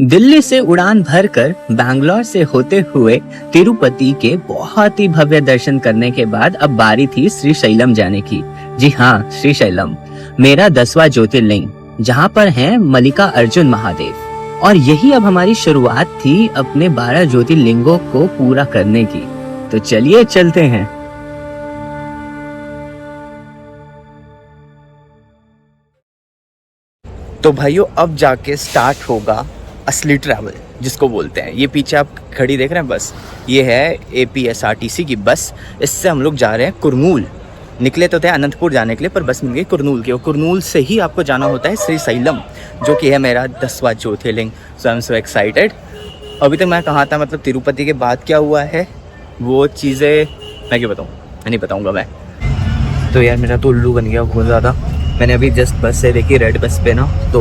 दिल्ली से उड़ान भरकर बैंगलोर से होते हुए तिरुपति के बहुत ही भव्य दर्शन करने के बाद अब बारी थी श्रीशैलम जाने की। जी हाँ, श्रीशैलम मेरा 10वां ज्योतिर्लिंग, जहाँ पर हैं मल्लिकार्जुन महादेव। और यही अब हमारी शुरुआत थी अपने 12 ज्योतिर्लिंगों को पूरा करने की। तो चलिए चलते हैं। तो भाइयों, अब जाके स्टार्ट होगा असली ट्रैवल जिसको बोलते हैं। ये पीछे आप खड़ी देख रहे हैं बस, ये है APSRTC की बस। इससे हम लोग जा रहे हैं कुरनूल। निकले तो थे अनंतपुर जाने के लिए, पर बस मिल गई कुरनूल की। और कुरनूल से ही आपको जाना होता है श्रीशैलम, जो कि है मेरा 10वां ज्योतिर्लिंग। सो आई एम सो एक्साइटेड। अभी तक मैं कहाँ था, मतलब तिरुपति के बाद क्या हुआ है वो चीज़ें मैं क्यों बताऊँ, मैं नहीं बताऊँगा मैं। तो यार मेरा तो उल्लू बन गया बहुत ज़्यादा। मैंने अभी जस्ट बस से देखी, रेड बस पे ना, तो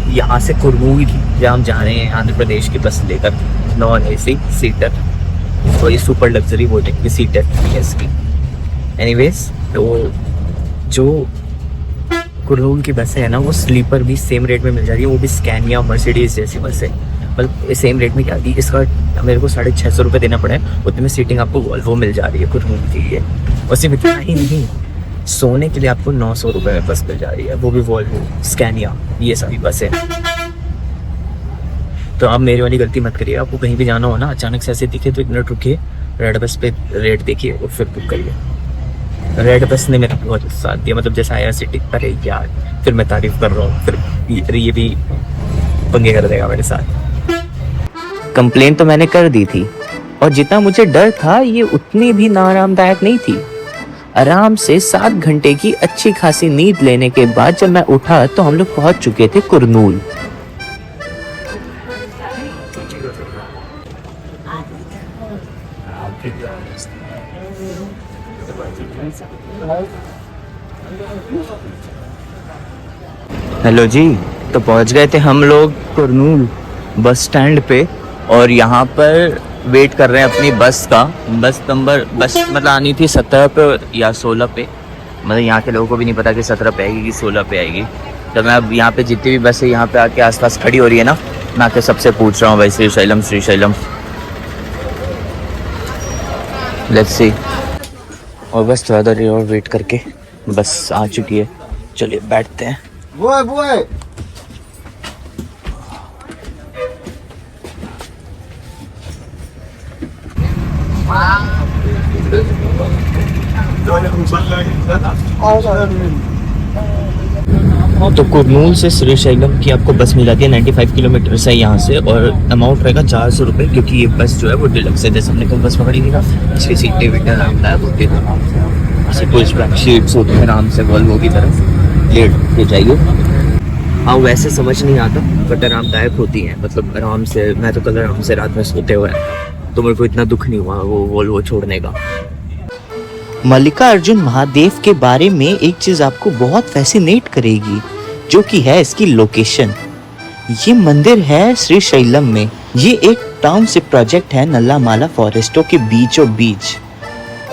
यहाँ से कुरनूल की जहाँ हम जा रहे हैं आंध्र प्रदेश की बस लेकर, नॉन AC सीटर, तो ये सुपर लग्जरी बोटिंग की सीटर PS की। एनीवेज, तो जो कुरनूल की बसें है ना, वो स्लीपर भी सेम रेट में मिल जा रही है। वो भी स्कैनिया मर्सिडीज जैसी बसें, मतलब सेम रेट में क्या दी। इसका मेरे को 650 रुपये देना पड़े, उतने में सीटिंग आपको वॉल्वो मिल जा रही है कुरनूल की। ये और सिर्फ इतना ही नहीं, सोने के लिए आपको 900 रुपये में बस मिल जा रही है, वो भी वॉल्वो स्कैनिया, ये सारी बसें। तो आप मेरी वाली गलती मत करिए। आपको कहीं भी जाना हो ना, अचानक से ऐसे दिखे तो 1 मिनट रुकिए, रेड बस पे रेट देखिए और फिर बुक करिए। रेड बस ने मेरा बहुत साथ दिया, मतलब जैसा IRCTC, अरे यार फिर मैं तारीफ कर रहा हूँ, फिर ये भी पंगे कर देगा मेरे साथ। कंप्लेन तो मैंने कर दी थी, और जितना मुझे डर था ये उतनी भी ना आरामदायक नहीं थी। आराम से 7 घंटे की अच्छी खासी नींद लेने के बाद जब मैं उठा तो हम लोग पहुंच चुके थे कुरनूल। हेलो जी, तो पहुंच गए थे हम लोग कुरनूल बस स्टैंड पे, और यहाँ पर वेट कर रहे हैं अपनी बस का। बस मतलब आनी थी 17 पे या 16 पे, मतलब यहाँ के लोगों को भी नहीं पता कि 17 पे आएगी कि 16 पे आएगी। तो मैं अब यहाँ पे जितनी भी बसें यहाँ पे आके आसपास खड़ी हो रही है ना, मैं आके सबसे पूछ रहा हूँ भाई श्रीशैलम श्रीशैलम, लेट्स सी। और बस थोड़ा देर और वेट करके बस आ चुकी है। चलिए बैठते हैं। तो कुरनूल से श्रीशैलम की आपको बस मिल जाती है, 95 किलोमीटर है यहाँ से, और अमाउंट रहेगा 400 रुपये, क्योंकि ये बस जो है वो डिलक्स है। जैसे हमने कल बस पकड़ी थी ना, इसकी सीटें वीटें आरामदायक होती है, पुश बैक सीट्स होती है, आराम से वॉल्वो की तरफ लेट के जाइए। हाँ, वैसे समझ नहीं आता बट आरामदायक होती हैं, मतलब आराम से। मैं तो कल आराम से रात में सोते हुए, तो मेरे को इतना दुख नहीं हुआ वो वॉल्वो छोड़ने का। मल्लिकार्जुन महादेव के बारे में एक चीज आपको बहुत फैसिनेट करेगी, जो कि है इसकी लोकेशन। ये मंदिर है श्रीशैलम में। ये एक टाउनशिप प्रोजेक्ट है नल्लामाला फॉरेस्टों के बीचों बीच,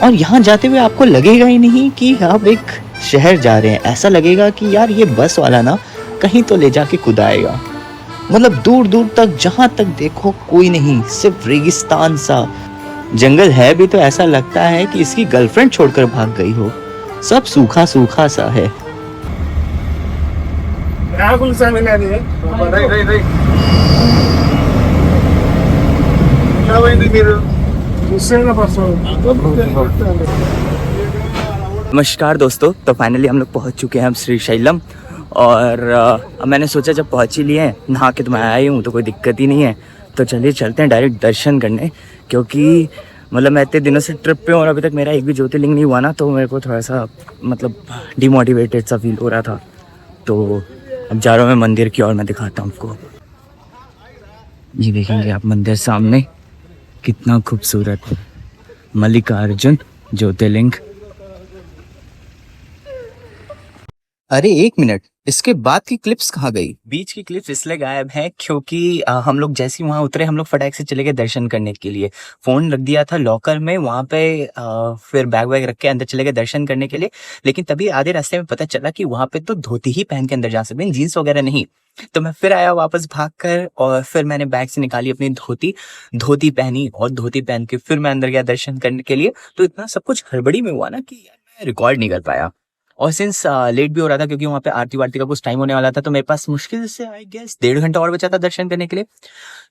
और यहाँ जाते हुए आपको लगेगा ही नहीं कि आप एक शहर जा रहे हैं। ऐसा लगेगा कि यार ये बस वाला ना कहीं तो ले जाके कुदाएगा। मतलब दूर दूर तक जहाँ तक देखो कोई नहीं, सिर्फ रेगिस्तान सा। जंगल है भी तो ऐसा लगता है कि इसकी गर्लफ्रेंड छोड़कर भाग गई हो। सब सूखा सूखा सा है। नमस्कार दोस्तों, तो फाइनली हम लोग पहुंच चुके हैं हम श्रीशैलम। और अब मैंने सोचा जब पहुंच ही लिए हैं, नहा के तो मैं आया ही हूँ, तो कोई दिक्कत ही नहीं है। तो चलिए चलते हैं डायरेक्ट दर्शन करने, क्योंकि मतलब मैं इतने दिनों से ट्रिप पे हूँ और अभी तक मेरा एक भी ज्योतिर्लिंग नहीं हुआ ना, तो मेरे को थोड़ा सा मतलब डिमोटिवेटेड सा फील हो रहा था। तो अब जा रहा हूँ मैं मंदिर की ओर, मैं दिखाता हूँ आपको। ये देखेंगे आप मंदिर सामने, कितना खूबसूरत मल्लिकार्जुन ज्योतिर्लिंग। अरे 1 मिनट, इसके बाद की क्लिप्स कहाँ गई? बीच की क्लिप्स इसलिए गायब है क्योंकि हम लोग जैसे ही वहाँ उतरे हम लोग फटाक से चले गए दर्शन करने के लिए। फ़ोन रख दिया था लॉकर में वहाँ पे, फिर बैग वैग रख के अंदर चले गए दर्शन करने के लिए। लेकिन तभी आधे रास्ते में पता चला कि वहाँ पे तो धोती ही पहन के अंदर जा सकते हैं, जीन्स वगैरह नहीं। तो मैं फिर आया वापस भाग कर और फिर मैंने बैग से निकाली अपनी धोती, धोती पहनी और धोती पहन के फिर मैं अंदर गया दर्शन करने के लिए। तो इतना सब कुछ हड़बड़ी में हुआ ना कि यार मैं रिकॉर्ड नहीं कर पाया। और सिंस लेट भी हो रहा था क्योंकि वहाँ पे आरती वारती का कुछ टाइम होने वाला था, तो मेरे पास मुश्किल से आई गेस 1.5 घंटा और बचा था दर्शन करने के लिए।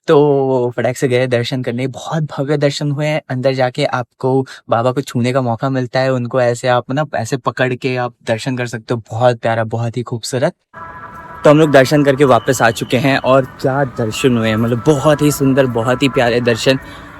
तो फटाक से गए दर्शन करने, बहुत भव्य दर्शन हुए हैं। अंदर जाके आपको बाबा को छूने का मौका मिलता है, उनको ऐसे आप ना ऐसे पकड़ के आप दर्शन कर सकते हो, बहुत प्यारा, बहुत ही खूबसूरत। तो हम लोग दर्शन करके वापस आ चुके हैं और क्या दर्शन हुए हैं, मतलब बहुत ही सुंदर, बहुत ही प्यारे दर्शन।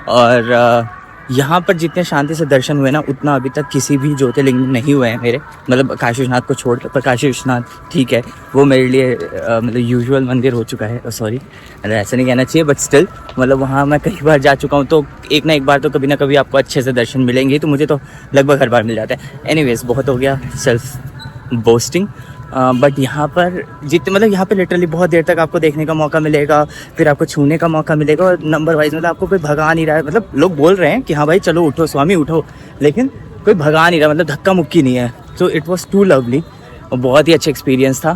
और यहाँ पर जितने शांति से दर्शन हुए ना उतना अभी तक किसी भी ज्योतिर्लिंग में नहीं हुए हैं मेरे, मतलब काशी विश्वनाथ को छोड़कर। पर काशी विश्वनाथ ठीक है, वो मेरे लिए मतलब यूजुअल मंदिर हो चुका है। सॉरी, ऐसा नहीं कहना चाहिए, बट स्टिल मतलब वहाँ मैं कई बार जा चुका हूँ, तो एक ना एक बार तो कभी ना कभी आपको अच्छे से दर्शन मिलेंगे। तो मुझे तो लगभग हर बार मिल जाता है। एनीवेज, बहुत हो गया सेल्फ बोस्टिंग। बट यहाँ पर जितने मतलब यहाँ पे लिटरली बहुत देर तक आपको देखने का मौका मिलेगा, फिर आपको छूने का मौका मिलेगा और नंबर वाइज मतलब आपको कोई भगा नहीं रहा है। मतलब लोग बोल रहे हैं कि हाँ भाई चलो उठो स्वामी उठो, लेकिन कोई भगा नहीं रहा, मतलब धक्का मुक्की नहीं है। So it was too lovely और बहुत ही अच्छा एक्सपीरियंस था।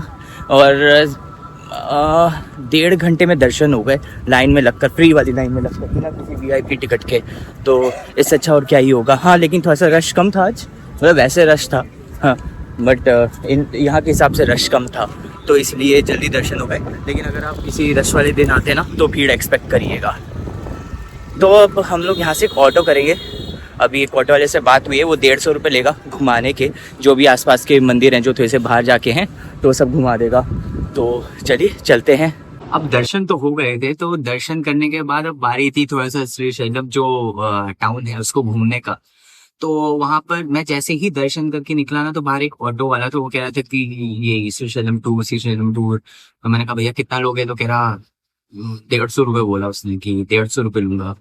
और 1.5 घंटे में दर्शन हो गए लाइन में लगकर, फ्री वाली लाइन में लगकर, बिना किसी VIP टिकट के। तो इससे अच्छा और क्या ही होगा। हाँ लेकिन थोड़ा सा रश कम था आज, मतलब वैसे रश था हाँ, बट यहाँ के हिसाब से रश कम था, तो इसलिए जल्दी दर्शन हो गए। लेकिन अगर आप किसी रश वाले दिन आते ना तो भीड़ एक्सपेक्ट करिएगा। तो अब हम लोग यहाँ से एक ऑटो करेंगे। अभी एक ऑटो वाले से बात हुई है, वो 150 रुपये लेगा घुमाने के, जो भी आसपास के मंदिर हैं जो थोड़े से बाहर जाके हैं तो सब घुमा देगा। तो चलिए चलते हैं। अब दर्शन तो हो गए थे, तो दर्शन करने के बाद अब बारी थी थोड़ा सा श्री शैलम जो टाउन है उसको घूमने का। तो वहां पर मैं जैसे ही दर्शन करके निकला ना, तो बाहर एक ऑटो वाला, तो वो कह रहा था कि ये श्रीशैलम टूर। तो मैंने कहा भैया कितना लोगे? तो कह रहा 150 रुपये बोला उसने कि 150 रुपये लूंगा।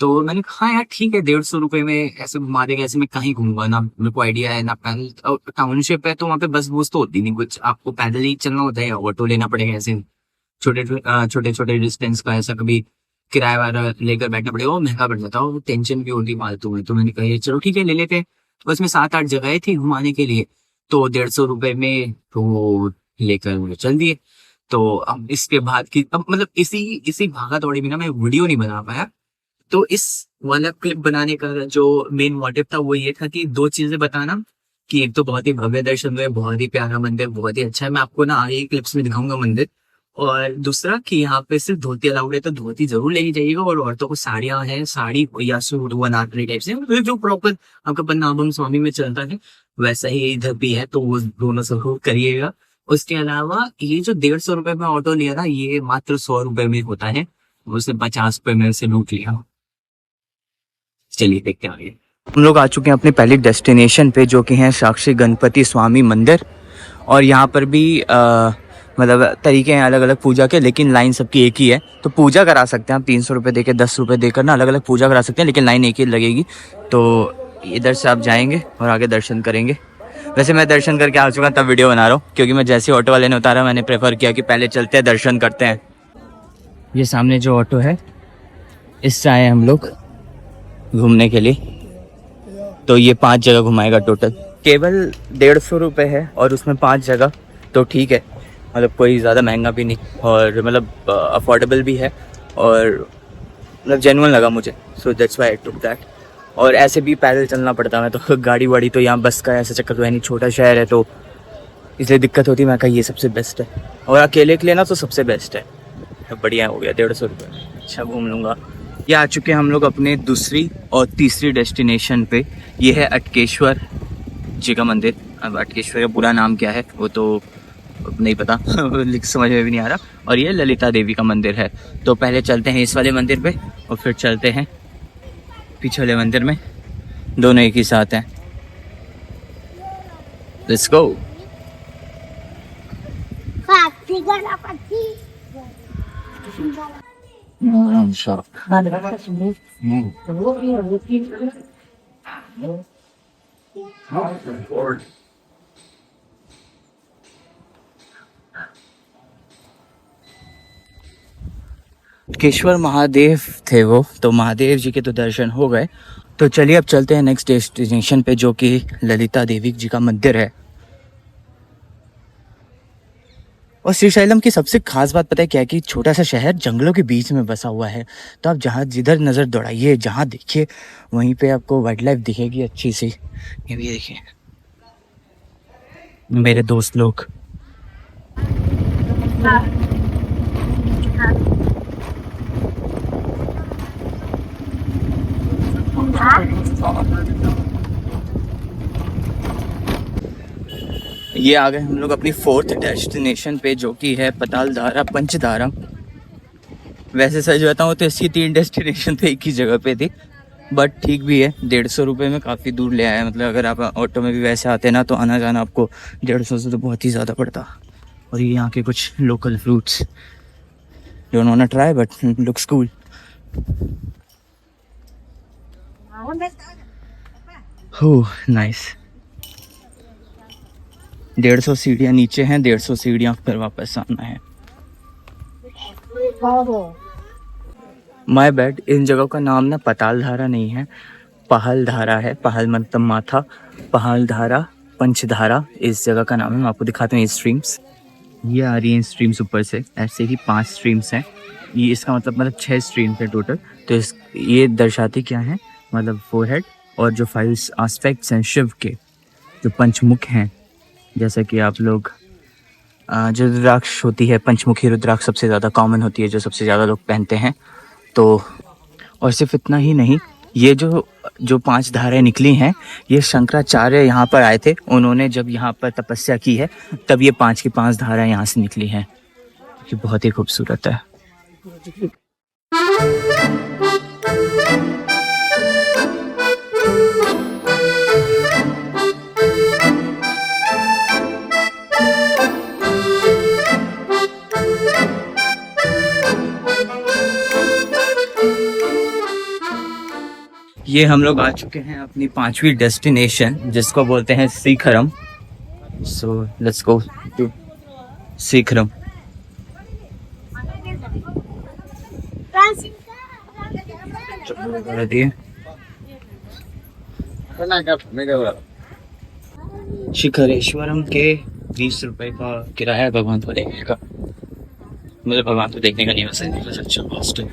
तो मैंने कहा हाँ यार ठीक है, 150 रुपये में ऐसे घुमा देगा, ऐसे मैं कहीं घूमूंगा ना, मेरे को आइडिया है ना, पैदल टाउनशिप है तो वहाँ पे बस बूस तो होती नहीं कुछ, आपको पैदल ही चलना होता है, ऑटो लेना पड़ेगा ऐसे छोटे छोटे डिस्टेंस का, ऐसा कभी किराया वाला लेकर बैठना पड़ेगा, वो महंगा पड़ जाता है, वो टेंशन भी होती फालतू में। तो मैंने कहा चलो ठीक है ले लेते हैं। तो उसमें 7-8 जगह थी घुमाने के लिए, तो 150 रुपये में तो लेकर मुझे चल दिए। तो अब इसके बाद की अब मतलब इसी भागा दौड़ी में ना मैं वीडियो नहीं बना पाया। तो इस वाला क्लिप बनाने का जो मेन मोटिव था वो ये था कि 2 चीजें बताना, कि एक तो बहुत ही भव्य दर्शन हुए, बहुत ही प्यारा मंदिर, बहुत ही अच्छा है, मैं आपको ना आगे क्लिप्स में दिखाऊंगा मंदिर। और दूसरा कि यहाँ पे सिर्फ धोती अलाउड है, तो धोती जरूर लेके जाइएगा। और औरतों को साड़ियाँ हैं, साड़ी या सूट व अनारकली टाइप से, मतलब जो प्रॉपर आपका पन्नाभन स्वामी में चलता है वैसा ही इधर भी है, तो वो दोनों जरूर करिएगा। उसके अलावा ये जो 150 रुपये में ऑटो लिया था, ये मात्र 100 रुपये में होता है, उसने 50 रुपये में से लूट लिया। चलिए देखते हैं आगे। हम लोग आ चुके हैं अपने पहली डेस्टिनेशन पे, जो कि है साक्षी गणपति स्वामी मंदिर। और यहाँ पर भी मतलब तरीके हैं अलग अलग पूजा के, लेकिन लाइन सबकी एक ही है। तो पूजा करा सकते हैं आप 300 रुपये देकर, 10 रुपये देकर ना अलग अलग पूजा करा सकते हैं, लेकिन लाइन एक ही लगेगी। तो इधर से आप जाएंगे और आगे दर्शन करेंगे। वैसे मैं दर्शन करके आ चुका, तब वीडियो बना रहा हूँ, क्योंकि मैं जैसे ऑटो वाले ने उतारा मैंने प्रेफर किया कि पहले चलते हैं दर्शन करते हैं। ये सामने जो ऑटो है इससे आए हम लोग घूमने के लिए। तो ये 5 जगह घुमाएगा टोटल, केवल 150 रुपये है और उसमें 5 जगह, तो ठीक है, मतलब कोई ज़्यादा महंगा भी नहीं और मतलब अफोर्डेबल भी है और मतलब जेन्युइन लगा मुझे। So that's why I took that. और ऐसे भी पैदल चलना पड़ता है, तो गाड़ी वाड़ी तो यहाँ बस का ऐसा चक्कर तो है नहीं, छोटा शहर है तो इसलिए दिक्कत होती है। मैं कहा ये सबसे बेस्ट है, और अकेले के लिए ना तो सबसे बेस्ट है। बढ़िया हो गया 150 रुपये, अच्छा घूम लूँगा। ये आ चुके हैं हम लोग अपने दूसरी और तीसरी डेस्टिनेशन पे। ये है अटकेश्वर जी का मंदिर। अब अटकेश्वर का पूरा नाम क्या है वो तो नहीं पता समझ में भी नहीं आ रहा। और ये ललिता देवी का मंदिर है। तो पहले चलते हैं इस वाले मंदिर पे और फिर चलते हैं पीछे वाले मंदिर में, दोनों एक ही साथ हैं। Let's go. केशवर महादेव थे वो, तो महादेव जी के तो दर्शन हो गए। तो चलिए अब चलते हैं नेक्स्ट डेस्टिनेशन पे, जो कि ललिता देवी जी का मंदिर है। और श्रीशैलम की सबसे खास बात पता है क्या है, कि छोटा सा शहर जंगलों के बीच में बसा हुआ है। तो आप जहाँ जिधर नज़र दौड़ाइए, जहाँ देखिए वहीं पे आपको वाइल्ड लाइफ दिखेगी अच्छी सी। ये भी देखिए मेरे दोस्त लोग। ये आ गए हम लोग अपनी 4th डेस्टिनेशन पे, जो कि है पतालधारा पंचधारा। वैसे सच बताऊँ तो इसकी 3 डेस्टिनेशन तो एक ही जगह पे थी, बट ठीक भी है। 150 रुपये में काफ़ी दूर ले आया। मतलब अगर आप ऑटो में भी वैसे आते ना, तो आना जाना आपको 150 से तो बहुत ही ज़्यादा पड़ता। और ये यहाँ के कुछ local fruits, don't want to try but looks cool. Oh nice. 150 सीढ़ियाँ नीचे हैं, 150 सीढ़ियाँ फिर वापस आना है। माय बैड, इन जगहों का नाम ना पतालधारा नहीं है, पहलधारा है। पहल मतलब माथा, पहलधारा पंचधारा इस जगह का नाम है। मैं आपको दिखाता हूँ ये स्ट्रीम्स, ये आ रही हैं स्ट्रीम्स ऊपर से। ऐसे ही 5 स्ट्रीम्स हैं। ये इसका मतलब 6 स्ट्रीम्स है टोटल। तो इस ये दर्शाती क्या है, मतलब फोरहेड और जो 5 एस्पेक्ट्स हैं शिव के, जो पंचमुख हैं। जैसा कि आप लोग जो रुद्राक्ष होती है, पंचमुखी रुद्राक्ष सबसे ज़्यादा कॉमन होती है, जो सबसे ज़्यादा लोग पहनते हैं। तो और सिर्फ इतना ही नहीं, ये जो 5 धाराएं निकली हैं, ये शंकराचार्य यहाँ पर आए थे। उन्होंने जब यहाँ पर तपस्या की है, तब ये 5 की 5 धाराएं यहाँ से निकली हैं। ये बहुत ही खूबसूरत है। ये हम लोग आ चुके हैं अपनी 5वीं डेस्टिनेशन, जिसको बोलते हैं शिखरम। So let's go to शिखरम। शिखरेश्वरम के 20 रुपए का किराया भगवान को देखने का। मुझे भगवान को देखने का नहीं, वैसे इंफ्रास्ट्रक्चर कॉस्ट है।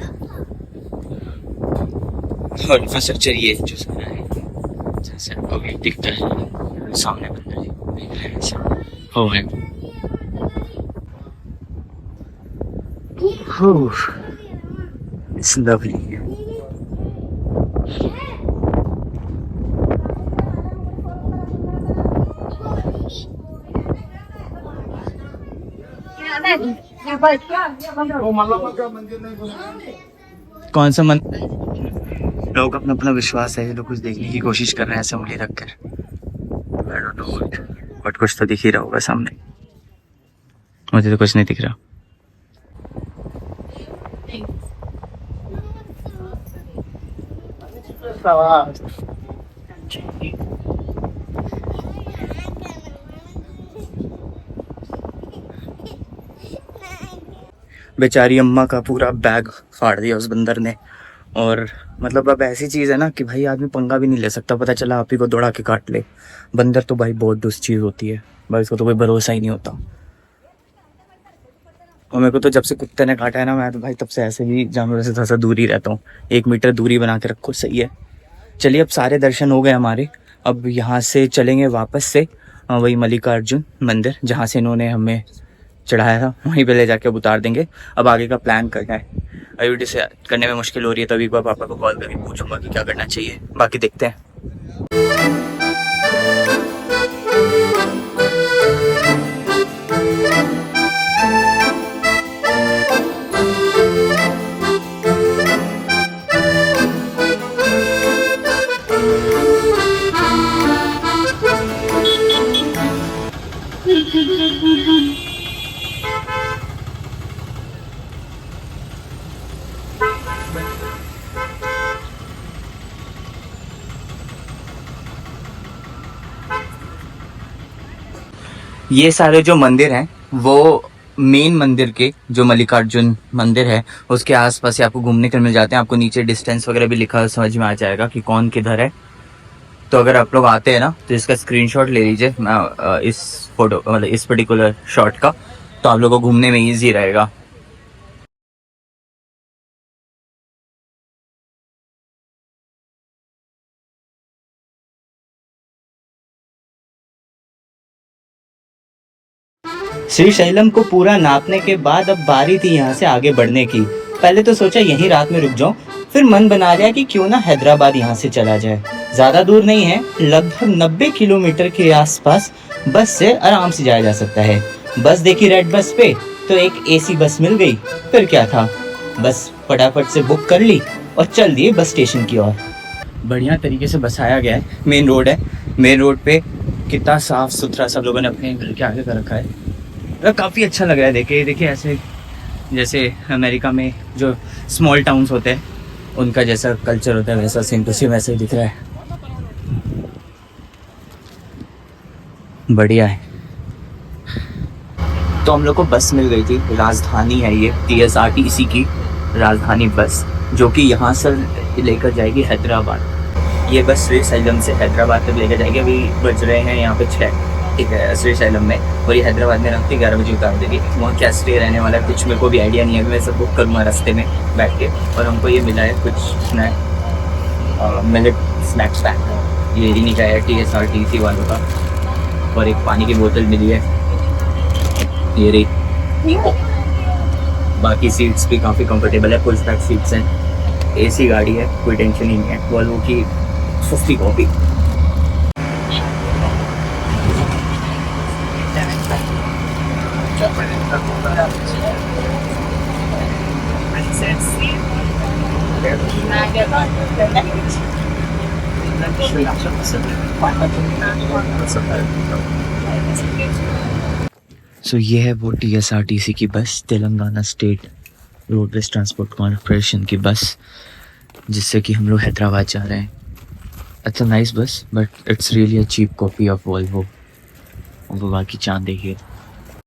और इंफ्रास्ट्रक्चर ये जो सारा है, जैसे आपको भी दिखता है सामने बंदा देख रहे हैं ऐसा हो है। It's lovely. कौन सा मंदिर? लोग अपना अपना विश्वास है, ये लोग कुछ देखने की कोशिश कर रहे हैं ऐसे उंगली रखकर। I don't know what, but कुछ तो दिख ही रहा होगा सामने। मुझे तो कुछ नहीं दिख रहा। बेचारी अम्मा का पूरा बैग फाड़ दिया उस बंदर ने। और मतलब अब ऐसी चीज़ है ना कि भाई आदमी पंगा भी नहीं ले सकता, पता चला आप ही को दौड़ा के काट ले। बंदर तो भाई बहुत दुष्ट चीज़ होती है भाई, इसको तो कोई भरोसा ही नहीं होता। और मेरे को तो जब से कुत्ते ने काटा है ना, मैं तो भाई तब से ऐसे भी जानवरों से थोड़ा सा दूर ही रहता हूँ। 1 मीटर दूरी बना के रखो, सही है। चलिए अब सारे दर्शन हो गए हमारे। अब यहाँ से चलेंगे वापस से वही मल्लिकार्जुन मंदिर, जहाँ से इन्होंने हमें चढ़ाया था, वहीं पे ले जाके अब उतार देंगे। अब आगे का प्लान करना है। अभी डिसाइड करने में मुश्किल हो रही है, तो एक बार पापा को कॉल करके पूछूंगा कि क्या करना चाहिए। बाकी देखते हैं। ये सारे जो मंदिर हैं वो मेन मंदिर के जो मल्लिकार्जुन मंदिर है उसके आसपास ही आपको घूमने के मिल जाते हैं। आपको नीचे डिस्टेंस वगैरह भी लिखा समझ में आ जाएगा कि कौन किधर है। तो अगर आप लोग आते हैं ना तो इसका स्क्रीनशॉट ले लीजिए, इस फोटो मतलब इस पर्टिकुलर शॉट का, तो आप लोगों को घूमने में ईजी रहेगा। श्रीशैलम को पूरा नापने के बाद अब बारी थी यहाँ से आगे बढ़ने की। पहले तो सोचा यहीं रात में रुक जाऊं, फिर मन बना लिया कि क्यों ना हैदराबाद यहाँ से चला जाए। ज्यादा दूर नहीं है, लगभग 90 किलोमीटर के आसपास बस से आराम से जाया जा सकता है। बस देखी रेड बस पे तो एक एसी बस मिल गई, फिर क्या था, बस फटाफट से बुक कर ली और चल दिए बस स्टेशन की ओर। बढ़िया तरीके से बसाया गया है, मेन रोड है। मेन रोड पे कितना साफ सुथरा सब लोगों ने अपने घर के आगे कर रखा है। काफ़ी अच्छा लग रहा है। देखिए ऐसे जैसे अमेरिका में जो स्मॉल टाउन्स होते हैं उनका जैसा कल्चर होता है वैसा सेम टू सेम वैसे ही दिख रहा है। बढ़िया है। तो हम लोग को बस मिल गई थी, राजधानी है ये, TSRTC की राजधानी बस, जो कि यहाँ से लेकर जाएगी हैदराबाद। ये बस श्रीशैलम से हैदराबाद तक लेकर जाएगी। अभी बज रहे हैं यहाँ पे 6, ठीक है, श्रीशैलम में, और ये हैदराबाद में रात 11 बजे उतार देगी। वहाँ क्या स्टे रहने वाला है कुछ मेरे को भी आइडिया नहीं है, मैं सब बुक करूँगा रास्ते में बैठ के। और हमको ये मिला है कुछ स्नैक, मिलेट स्नैक्स पैक, ये इन्हीं का है TSRTC वालों का। और एक पानी की बोतल मिली है, ये रही। बाकी सीट्स भी काफ़ी कंफर्टेबल है, फुल स्टैक सीट्स हैं, AC गाड़ी है, कोई टेंशन ही नहीं है। वॉल्वो की सस्ती कॉपी। सो ये है वो TSRTC की बस, Telangana state roadways transport corporation की बस, जिससे कि हम लोग हैदराबाद जा रहे हैं। अच्छा nice bus, but it's really a cheap copy of Volvo. वो बाकी चांद देखिए।